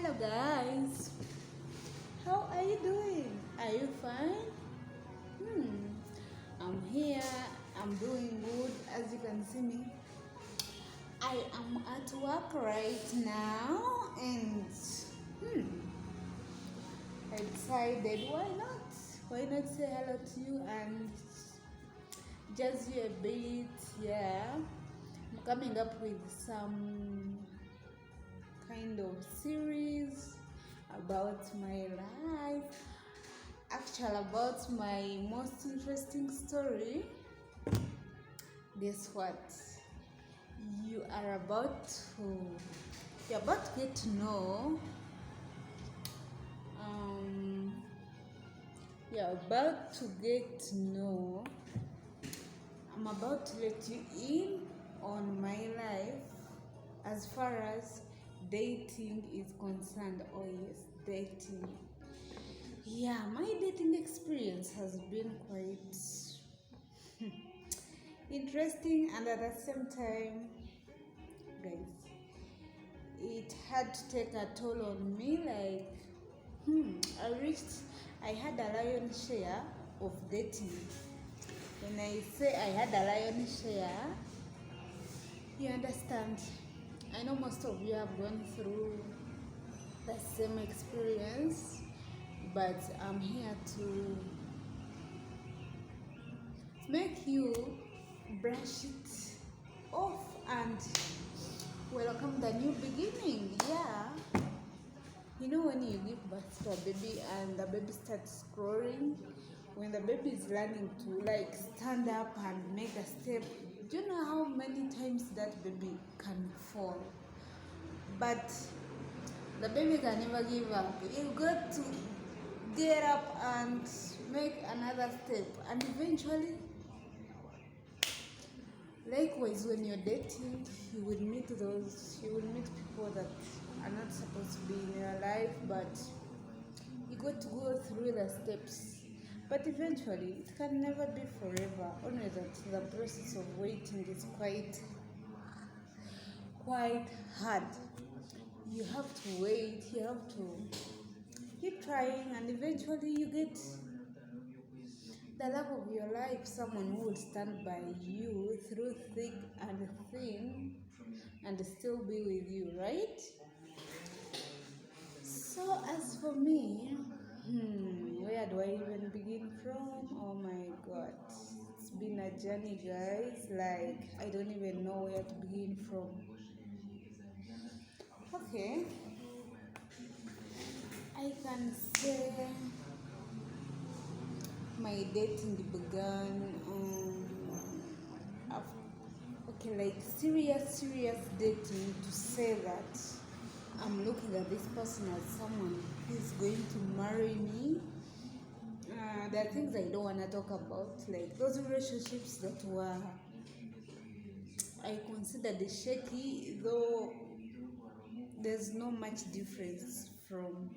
Hello guys, how are you doing? Are you fine? I'm here, I'm doing good. As you can see me, I am at work right now, and I decided why not say hello to you and jazz you a bit. Yeah, I'm coming up with some kind of series about my life, actually about my most interesting story. Guess what? you are about to you're about to get to know um you're about to get to know I'm about to let you in on my life as far as dating is concerned. Oh yes, dating. Yeah, my dating experience has been quite interesting, and at the same time, guys, it had to take a toll on me. I had a lion's share of dating. When I say I had a lion's share, you understand. I know most of you have gone through the same experience, but I'm here to make you brush it off and welcome the new beginning. Yeah, you know, when you give birth to a baby and the baby starts crawling, when the baby is learning to like stand up and make a step, do you know how many times that baby can fall? But the baby can never give up. You got to get up and make another step, and eventually, likewise, when you're dating, you will meet people that are not supposed to be in your life, but you got to go through the steps. But eventually, it can never be forever. Only that the process of waiting is quite hard. You have to wait, you have to keep trying, and eventually you get the love of your life, someone who will stand by you through thick and thin and still be with you, right? So as for me, where do I even begin from? Oh my god, it's been a journey, guys. Like, I don't even know where to begin from. Okay, I can say my dating began like serious dating, to say that I'm looking at this person as someone who's going to marry me. There are things I don't want to talk about, like those relationships that were, I considered shaky, though there's no much difference from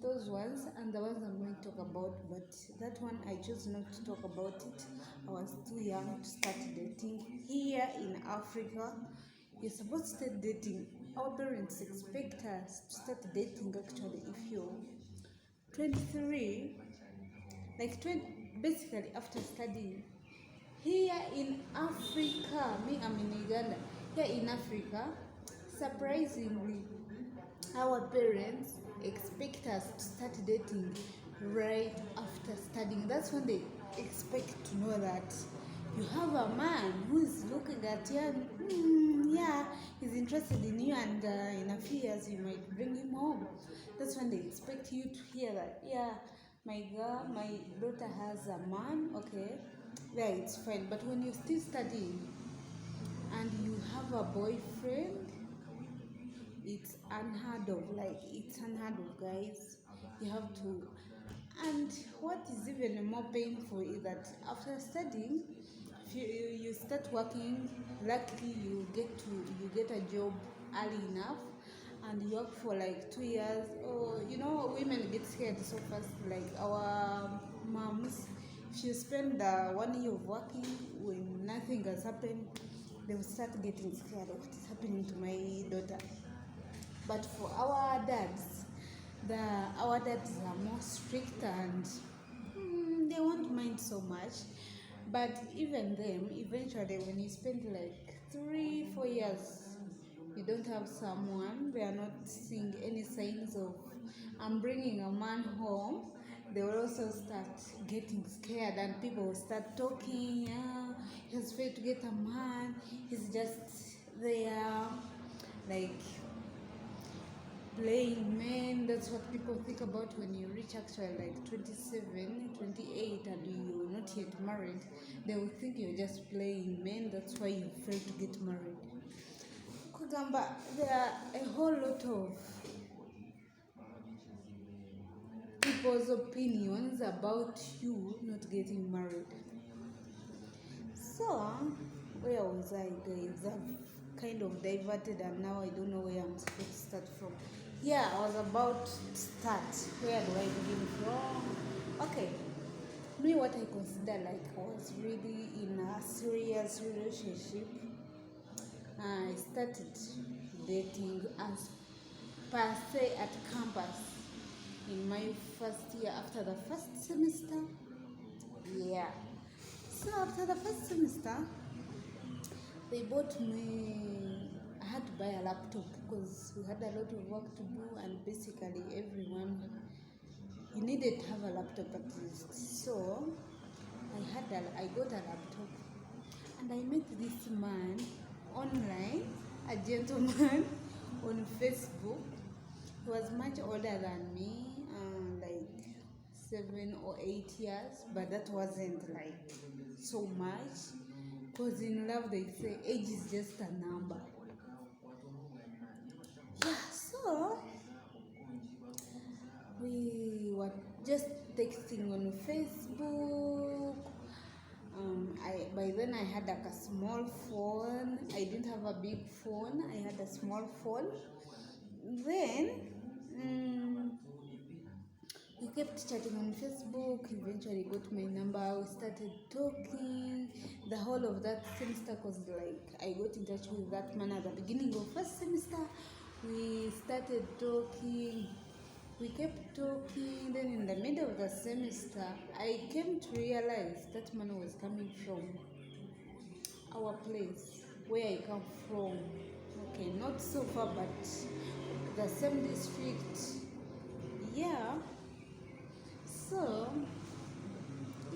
those ones and the ones I'm going to talk about. But that one, I chose not to talk about it. I was too young to start dating. Here in Africa, you're supposed to start dating. Our parents expect us to start dating actually if you're 23, like 20, basically after studying. Here in Africa, I'm in Uganda. Here in Africa, surprisingly, our parents expect us to start dating right after studying. That's when they expect to know that you have a man who is looking at you and yeah, he's interested in you, and in a few years you might bring him home. That's when they expect you to hear that, yeah, my daughter has a man. Okay, yeah, it's fine. But when you're still studying and you have a boyfriend, it's unheard of. Like, it's unheard of, guys. You have to. And what is even more painful is that after studying, if you start working, luckily you get a job early enough, and you work for like 2 years. Or women get scared so fast, like our moms. If you spend 1 year of working when nothing has happened, they will start getting scared. What is happening to my daughter? But for our dads, our dads are more strict and they won't mind so much. But even them, eventually, when you spend like 3-4 years, you don't have someone, they are not seeing any signs of I'm bringing a man home, they will also start getting scared and people will start talking, yeah, he's afraid to get a man, he's just there, like playing men. That's what people think about when you reach actually like 27, 28 and you're not yet married. They will think you're just playing men, that's why you're afraid to get married. Kugamba, there are a whole lot of people's opinions about you not getting married. So, where was I, guys? I've kind of diverted and now I don't know where I'm supposed to start from. Yeah, I was about to start. Where do I begin from? Okay. Me, what I consider like I was really in a serious relationship. I started dating as per se at campus in my first year after the first semester. Yeah. So after the first semester, they bought me. I had to buy a laptop because we had a lot of work to do, and basically everyone you needed to have a laptop at least. So I got a laptop, and I met this man online, a gentleman on Facebook. He was much older than me, like 7 or 8 years, but that wasn't like so much. Because in love, they say age is just a number. Yeah, so we were just texting on Facebook. By then I had like a small phone. I didn't have a big phone. I had a small phone. Then we kept chatting on Facebook. Eventually got my number. We started talking. The whole of that semester, cause like I got in touch with that man at the beginning of first semester. We started talking. We kept talking. Then in the middle of the semester, I came to realize that man was coming from our place, where I come from. Okay, not so far, but the same district. Yeah. So,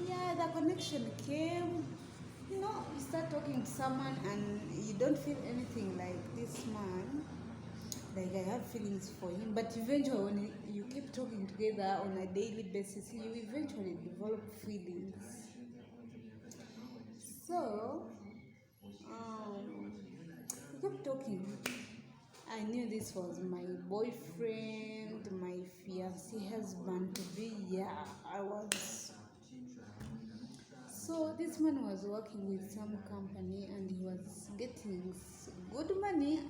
yeah, the connection came. You start talking to someone and you don't feel anything like this man. Like I have feelings for him, but eventually when you keep talking together on a daily basis, you eventually develop feelings. So, we kept talking. I knew this was my boyfriend, my fiancé husband to be. Yeah, I was. So this man was working with some company and he was getting good money.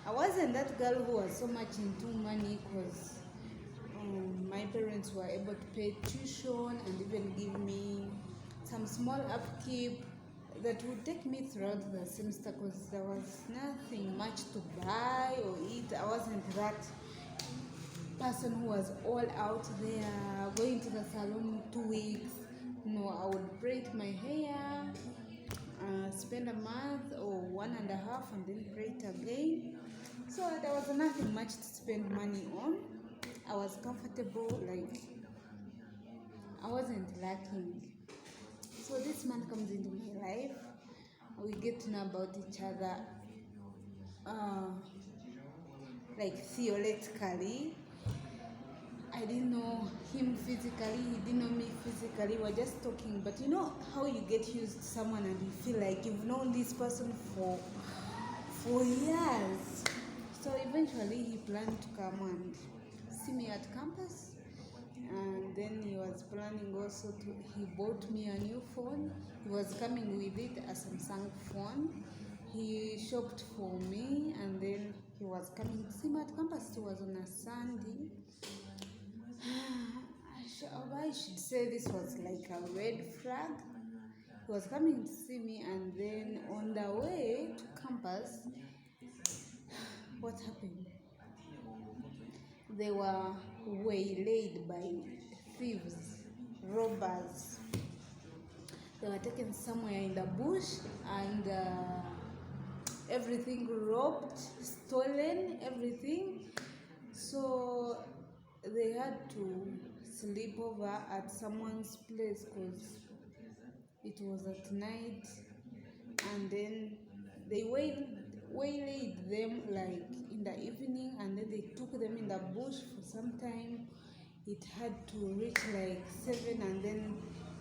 I wasn't that girl who was so much into money because my parents were able to pay tuition and even give me some small upkeep that would take me throughout the semester because there was nothing much to buy or eat. I wasn't that person who was all out there going to the salon 2 weeks. No, I would braid my hair, spend a month or 1.5 and then braid again. So there was nothing much to spend money on. I was comfortable, like I wasn't lacking. So this man comes into my life. We get to know about each other, like theoretically. I didn't know him physically, he didn't know me physically. We were just talking, but you know how you get used to someone and you feel like you've known this person for years. So eventually he planned to come and see me at campus. And then he was planning also he bought me a new phone. He was coming with it, a Samsung phone. He shopped for me and then he was coming to see me at campus. It was on a Sunday. I should say this was like a red flag. He was coming to see me and then on the way to campus, what happened? they were waylaid by thieves, robbers. They were taken somewhere in the bush, and everything robbed, stolen, everything. So they had to sleep over at someone's place because it was at night. And then they waylaid them like in the evening, and then they took them in the bush for some time. It had to reach like 7, and then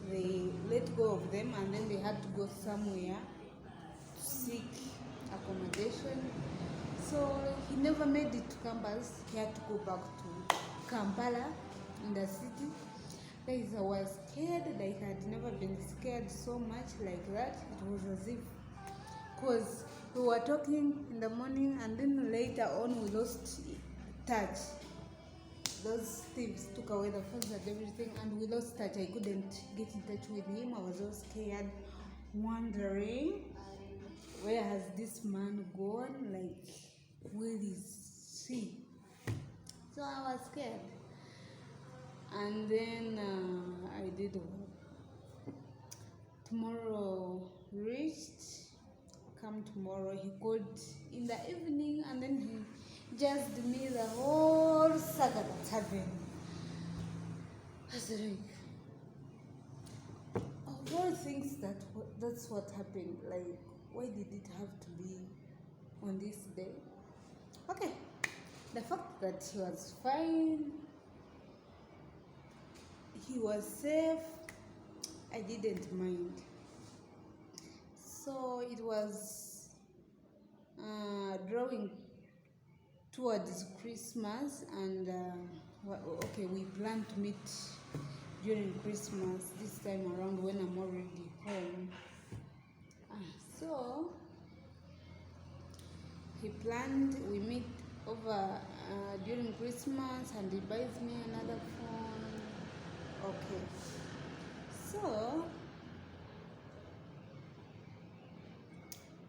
they let go of them, and then they had to go somewhere to seek accommodation. So he never made it to campus. He had to go back to Kampala in the city. Like, I was scared. Like, I had never been scared so much like that. It was as if, because we were talking in the morning, and then later on we lost touch. Those thieves took away the phones and everything, and we lost touch. I couldn't get in touch with him. I was so scared, wondering, where has this man gone? Like, where is he? So I was scared. And then I did what? Tomorrow reached. Come tomorrow, he called in the evening, and then he just me the whole saga that happened. I was like, of all things, that's what happened. Like, why did it have to be on this day? Okay, the fact that he was fine, he was safe, I didn't mind. So it was drawing towards Christmas, and okay, we plan to meet during Christmas this time around when I'm already home. So he planned we meet over during Christmas, and he buys me another phone. Okay, so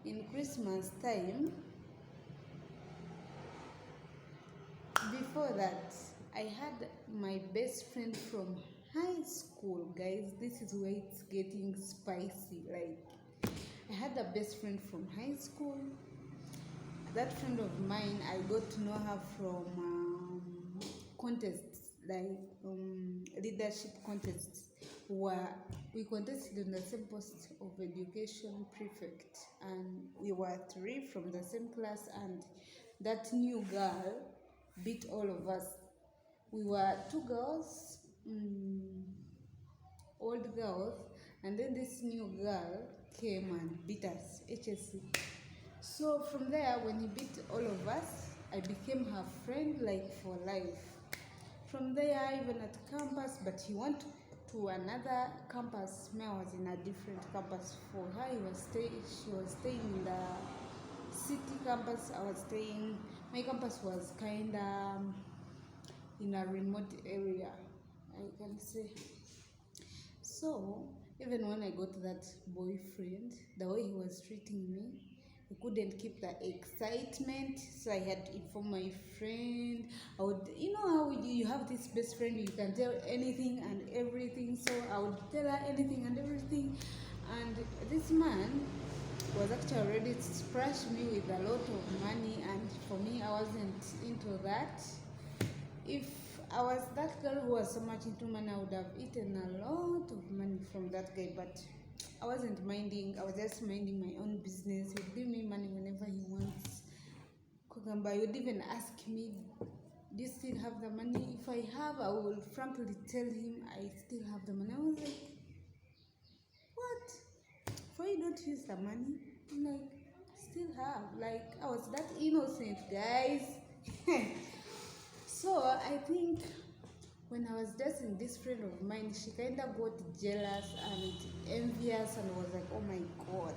in Christmas time, before that, I had my best friend from high school. Guys, this is where it's getting spicy. Like, I had a best friend from high school. That friend of mine, I got to know her from contests, like leadership contests, where we contested in the same post of education prefect, and we were 3 from the same class, and that new girl beat all of us. We were 2 girls, old girls, and then this new girl came and beat us, HSC. So from there, when he beat all of us, I became her friend, like, for life. From there, even at campus, but he went to another campus. Me, I was in a different campus. For her, she was staying in the city campus. I was staying, my campus was kind of in a remote area, I can say. So even when I got that boyfriend, the way he was treating me, I couldn't keep the excitement, so I had to inform my friend. I would, you know how you have this best friend, you can tell anything and everything, so I would tell her anything and everything. And this man was actually ready to splash me with a lot of money, and for me, I wasn't into that. If I was that girl who was so much into money, I would have eaten a lot of money from that guy, but I wasn't minding. I was just minding my own business. He would give me money whenever he wants. Kugamba, he would even ask me, do you still have the money? If I have, I will frankly tell him I still have the money. I was like, what? For you don't use the money? I'm like, still have. Like, I was that innocent, guys. So I think when I was dating this friend of mine, she kind of got jealous and envious, and was like, oh my God,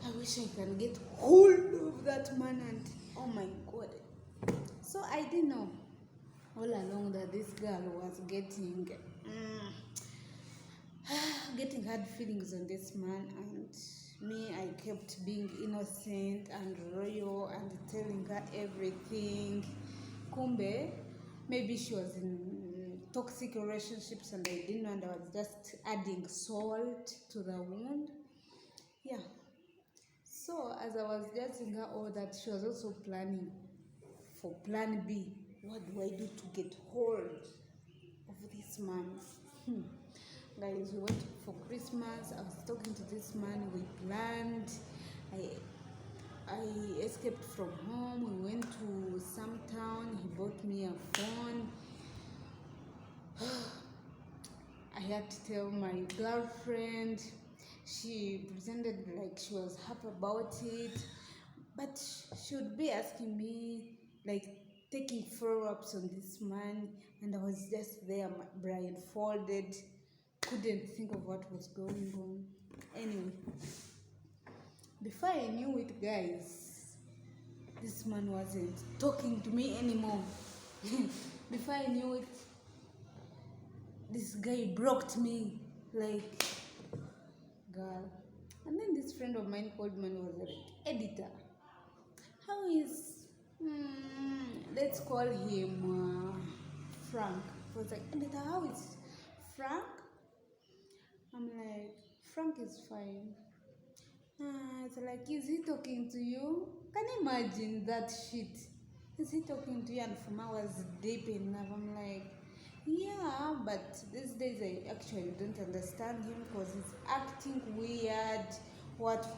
I wish I can get hold of that man, and oh my God. So I didn't know all along that this girl was getting hard feelings on this man, and me, I kept being innocent and royal and telling her everything. Kumbe, maybe she was in toxic relationships and I didn't know, and I was just adding salt to the wound. Yeah. So as I was judging her all that, she was also planning for plan B. What do I do to get hold of this man? Guys, we went for Christmas. I was talking to this man. We planned. I escaped from home. We went to some town. He bought me a phone. I had to tell my girlfriend. She pretended like she was happy about it, but she would be asking me, like, taking follow-ups on this man, and I was just there, blindfolded, couldn't think of what was going on. Anyway, before I knew it, guys, this man wasn't talking to me anymore. Before I knew it, this guy blocked me, like, girl. And then this friend of mine called me and was like, editor, how is, let's call him Frank. I was like, editor, how is Frank? I'm like, Frank is fine. It's like, is he talking to you? Can you imagine that shit? Is he talking to you? And from hours deep enough, I'm like, yeah, but these days I actually don't understand him because he's acting weird. What?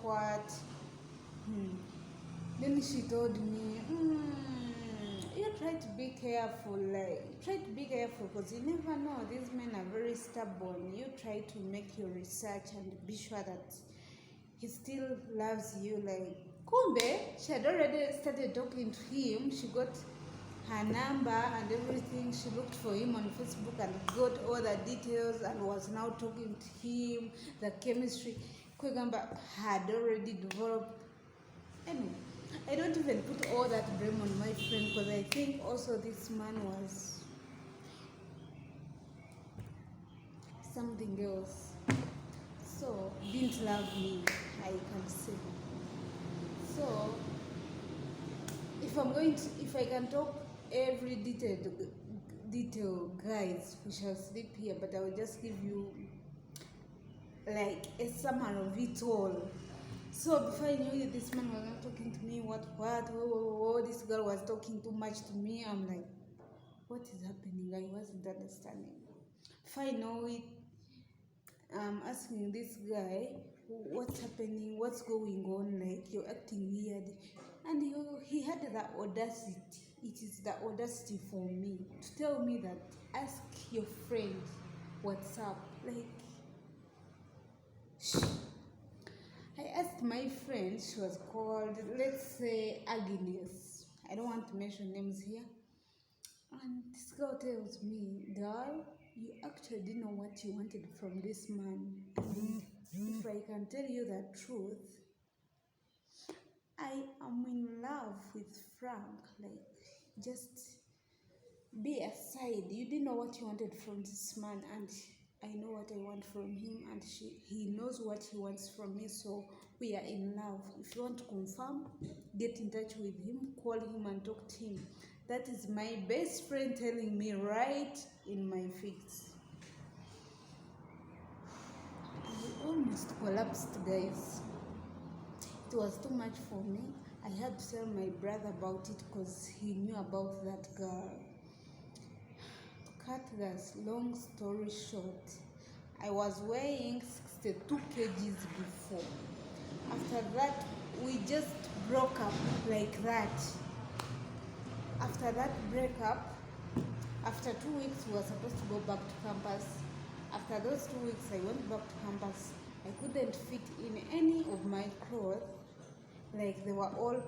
Then she told me, you try to be careful, because you never know. These men are very stubborn. You try to make your research and be sure that he still loves you. Like, kumbe, she had already started talking to him. She got her number and everything. She looked for him on Facebook and got all the details and was now talking to him. The chemistry, Kwegamba, had already developed. Anyway, I don't even put all that blame on my friend because I think also this man was something else. So, didn't love me, I can say. So, if I can talk every detail, guys, we shall sleep here, but I will just give you like a summary of it all. So before I knew it, this man was not talking to me. This girl was talking too much to me. I'm like, what is happening? I wasn't understanding. Before I know it, I'm asking this guy, what's happening? What's going on? Like, you're acting weird. And he had the audacity. It is the audacity for me to tell me that ask your friend what's up. Like, I asked my friend, she was called, let's say, Agnes. I don't want to mention names here. And this girl tells me, girl, you actually didn't know what you wanted from this man. And if I can tell you the truth, I am in love with Frank. Like, just be aside. You didn't know what you wanted from this man, and I know what I want from him, and he knows what he wants from me, so we are in love. If you want to confirm, get in touch with him, call him and talk to him. That is my best friend telling me right in my face. I almost collapsed, guys. It was too much for me. I had to tell my brother about it because he knew about that girl. To cut this long story short, I was weighing 62 kgs before. After that, we just broke up like that. After that breakup, after 2 weeks, we were supposed to go back to campus. After those 2 weeks, I went back to campus. I couldn't fit in any of my clothes. Like, they were all,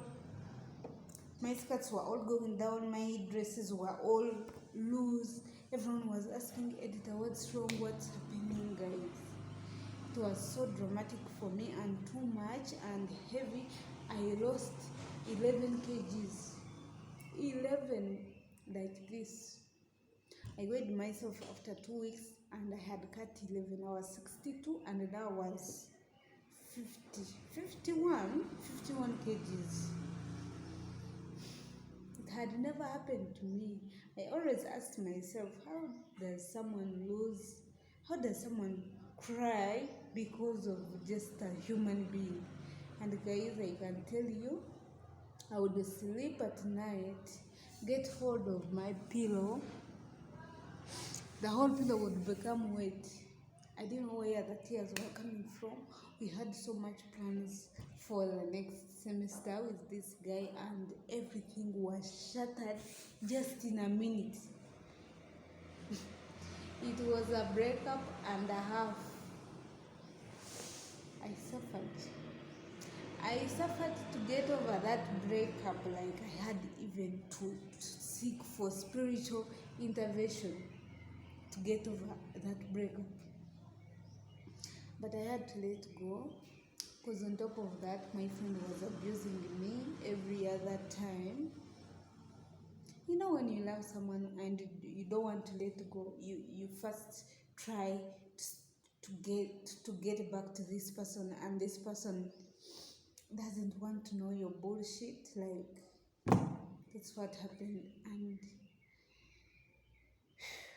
my skirts were all going down, my dresses were all loose. Everyone was asking, editor, what's wrong, what's happening, guys? It was so dramatic for me and too much and heavy. I lost 11 kgs. 11, like this. I weighed myself after 2 weeks and I had cut 11. I was 62 and that was 51 kgs. It had never happened to me. I always asked myself, does someone lose, how does someone cry because of just a human being? And guys, I can tell you, I would sleep at night, get hold of my pillow, the whole pillow would become wet. I didn't know where the tears were coming from. We had so much plans for the next semester with this guy, and everything was shattered just in a minute. It was a breakup and a half. I suffered to get over that breakup. Like, I had even to seek for spiritual intervention to get over that breakup. But I had to let go, because on top of that, my friend was abusing me every other time. You know, when you love someone and you don't want to let go, you first try to get back to this person, and this person doesn't want to know your bullshit. Like, that's what happened. And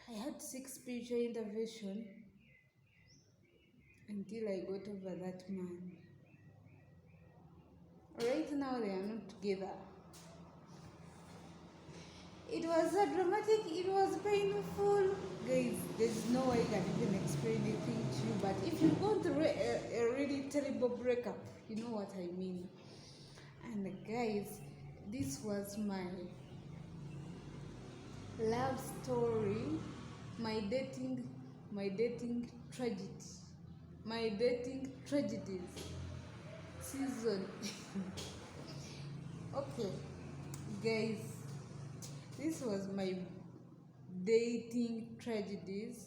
I had to seek spiritual intervention until I got over that man. Right now, they are not together. It was so dramatic, it was painful. Guys, there's no way I can even explain anything to you, but if you go through a really terrible breakup, you know what I mean. And guys, this was my love story, my dating tragedy, my dating tragedies season. Okay, guys, this was my dating tragedies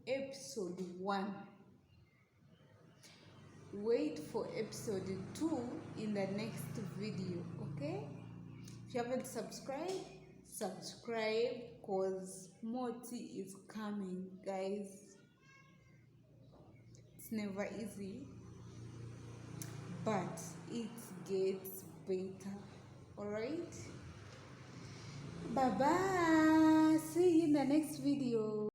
episode 1. Wait for episode 2 in the next video. Okay, if you haven't subscribed, subscribe, cause more tea is coming, guys. It's never easy, but it gets better. All right, bye bye, see you in the next video.